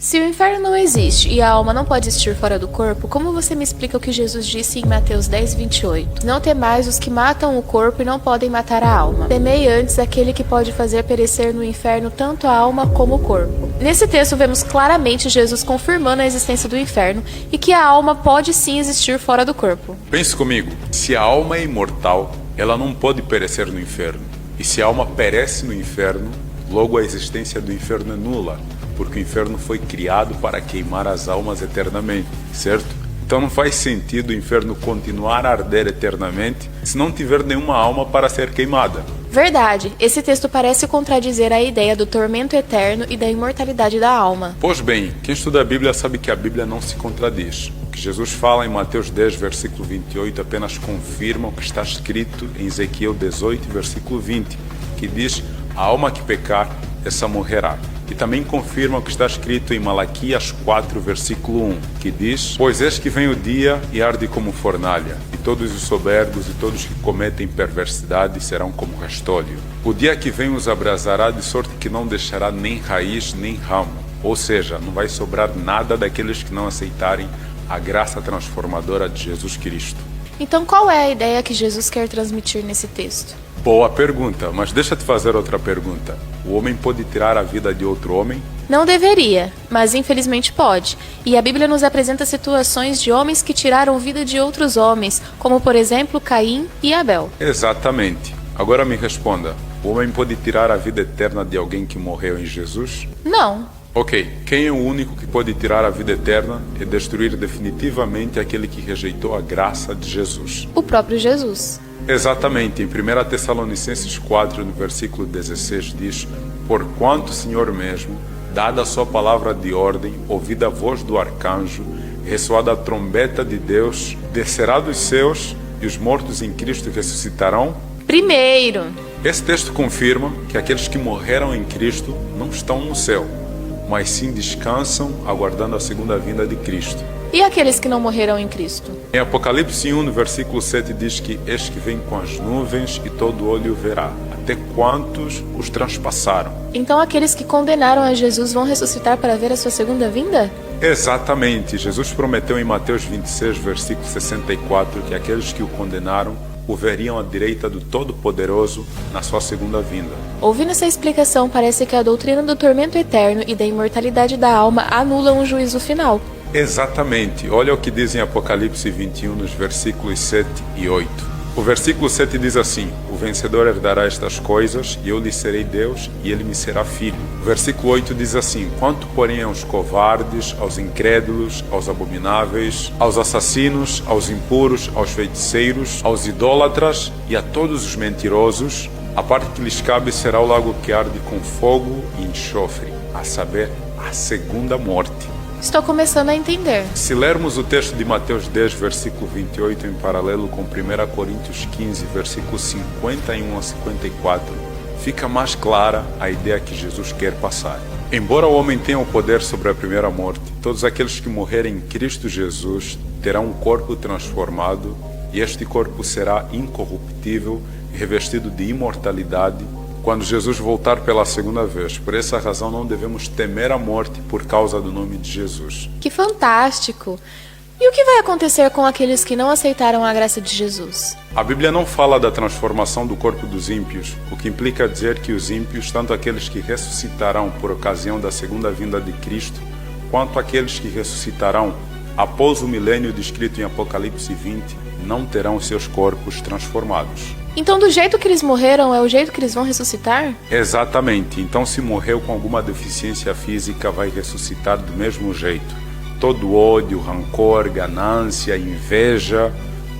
Se o inferno não existe e a alma não pode existir fora do corpo, como você me explica o que Jesus disse em Mateus 10:28? Não temais os que matam o corpo e não podem matar a alma. Temei antes aquele que pode fazer perecer no inferno tanto a alma como o corpo. Nesse texto vemos claramente Jesus confirmando a existência do inferno e que a alma pode sim existir fora do corpo. Pense comigo, se a alma é imortal, ela não pode perecer no inferno. E se a alma perece no inferno, logo a existência do inferno é nula. Porque o inferno foi criado para queimar as almas eternamente, certo? Então não faz sentido o inferno continuar a arder eternamente se não tiver nenhuma alma para ser queimada. Verdade, esse texto parece contradizer a ideia do tormento eterno e da imortalidade da alma. Pois bem, quem estuda a Bíblia sabe que a Bíblia não se contradiz. O que Jesus fala em Mateus 10, versículo 28, apenas confirma o que está escrito em Ezequiel 18, versículo 20, que diz: a alma que pecar, essa morrerá. E também confirma o que está escrito em Malaquias 4, versículo 1, que diz: pois eis que vem o dia e arde como fornalha, e todos os soberbos e todos que cometem perversidade serão como restolho. O dia que vem os abrasará de sorte que não deixará nem raiz nem ramo, ou seja, não vai sobrar nada daqueles que não aceitarem a graça transformadora de Jesus Cristo. Então qual é a ideia que Jesus quer transmitir nesse texto? Boa pergunta, mas deixa eu te fazer outra pergunta. O homem pode tirar a vida de outro homem? Não deveria, mas infelizmente pode. E a Bíblia nos apresenta situações de homens que tiraram vida de outros homens, como por exemplo Caim e Abel. Exatamente. Agora me responda, o homem pode tirar a vida eterna de alguém que morreu em Jesus? Não. Ok, quem é o único que pode tirar a vida eterna e destruir definitivamente aquele que rejeitou a graça de Jesus? O próprio Jesus. Exatamente, em 1 Tessalonicenses 4, no versículo 16, diz: porquanto o Senhor mesmo, dada a sua palavra de ordem, ouvida a voz do arcanjo, ressoada a trombeta de Deus, descerá dos céus e os mortos em Cristo ressuscitarão? Primeiro. Esse texto confirma que aqueles que morreram em Cristo não estão no céu, mas sim descansam aguardando a segunda vinda de Cristo. E aqueles que não morreram em Cristo? Em Apocalipse 1, no versículo 7, diz que eis que vem com as nuvens e todo olho verá, até quantos os transpassaram. Então aqueles que condenaram a Jesus vão ressuscitar para ver a sua segunda vinda? Exatamente. Jesus prometeu em Mateus 26, versículo 64, que aqueles que o condenaram o veriam à direita do Todo-Poderoso na sua segunda vinda. Ouvindo essa explicação, parece que a doutrina do tormento eterno e da imortalidade da alma anulam o juízo final. Exatamente. Olha o que diz em Apocalipse 21, nos versículos 7 e 8. O versículo 7 diz assim: o vencedor herdará estas coisas, e eu lhe serei Deus, e ele me será filho. O versículo 8 diz assim: quanto porém aos covardes, aos incrédulos, aos abomináveis, aos assassinos, aos impuros, aos feiticeiros, aos idólatras e a todos os mentirosos, a parte que lhes cabe será o lago que arde com fogo e enxofre, a saber, a segunda morte. Estou começando a entender. Se lermos o texto de Mateus 10, versículo 28, em paralelo com 1 Coríntios 15, versículos 51 a 54, fica mais clara a ideia que Jesus quer passar. Embora o homem tenha o poder sobre a primeira morte, todos aqueles que morrerem em Cristo Jesus terão um corpo transformado, e este corpo será incorruptível, revestido de imortalidade, quando Jesus voltar pela segunda vez. Por essa razão não devemos temer a morte por causa do nome de Jesus. Que fantástico! E o que vai acontecer com aqueles que não aceitaram a graça de Jesus? A Bíblia não fala da transformação do corpo dos ímpios, o que implica dizer que os ímpios, tanto aqueles que ressuscitarão por ocasião da segunda vinda de Cristo, quanto aqueles que ressuscitarão após o milênio descrito em Apocalipse 20, não terão seus corpos transformados. Então, do jeito que eles morreram, é o jeito que eles vão ressuscitar? Exatamente. Então, se morreu com alguma deficiência física, vai ressuscitar do mesmo jeito. Todo ódio, rancor, ganância, inveja,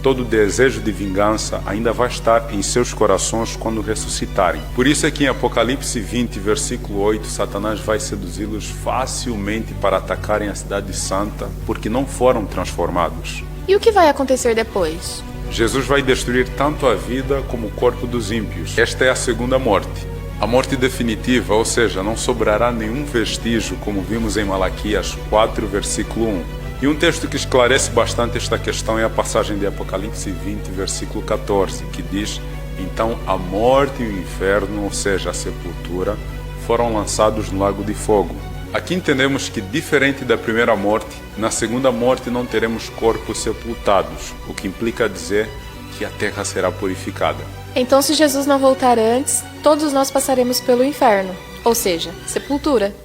todo desejo de vingança ainda vai estar em seus corações quando ressuscitarem. Por isso é que em Apocalipse 20, versículo 8, Satanás vai seduzi-los facilmente para atacarem a cidade santa, porque não foram transformados. E o que vai acontecer depois? Jesus vai destruir tanto a vida como o corpo dos ímpios. Esta é a segunda morte. A morte definitiva, ou seja, não sobrará nenhum vestígio, como vimos em Malaquias 4, versículo 1. E um texto que esclarece bastante esta questão é a passagem de Apocalipse 20, versículo 14, que diz: então a morte e o inferno, ou seja, a sepultura, foram lançados no lago de fogo. Aqui entendemos que, diferente da primeira morte, na segunda morte não teremos corpos sepultados, o que implica dizer que a terra será purificada. Então, se Jesus não voltar antes, todos nós passaremos pelo inferno, ou seja, sepultura.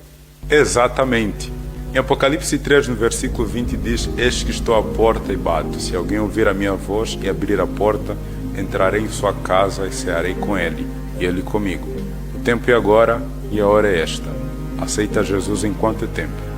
Exatamente. Em Apocalipse 3, no versículo 20, diz: Eis que estou à porta e bato. Se alguém ouvir a minha voz e abrir a porta, entrarei em sua casa e cearei com ele, e ele comigo. O tempo é agora e a hora é esta. Aceita Jesus enquanto é tempo.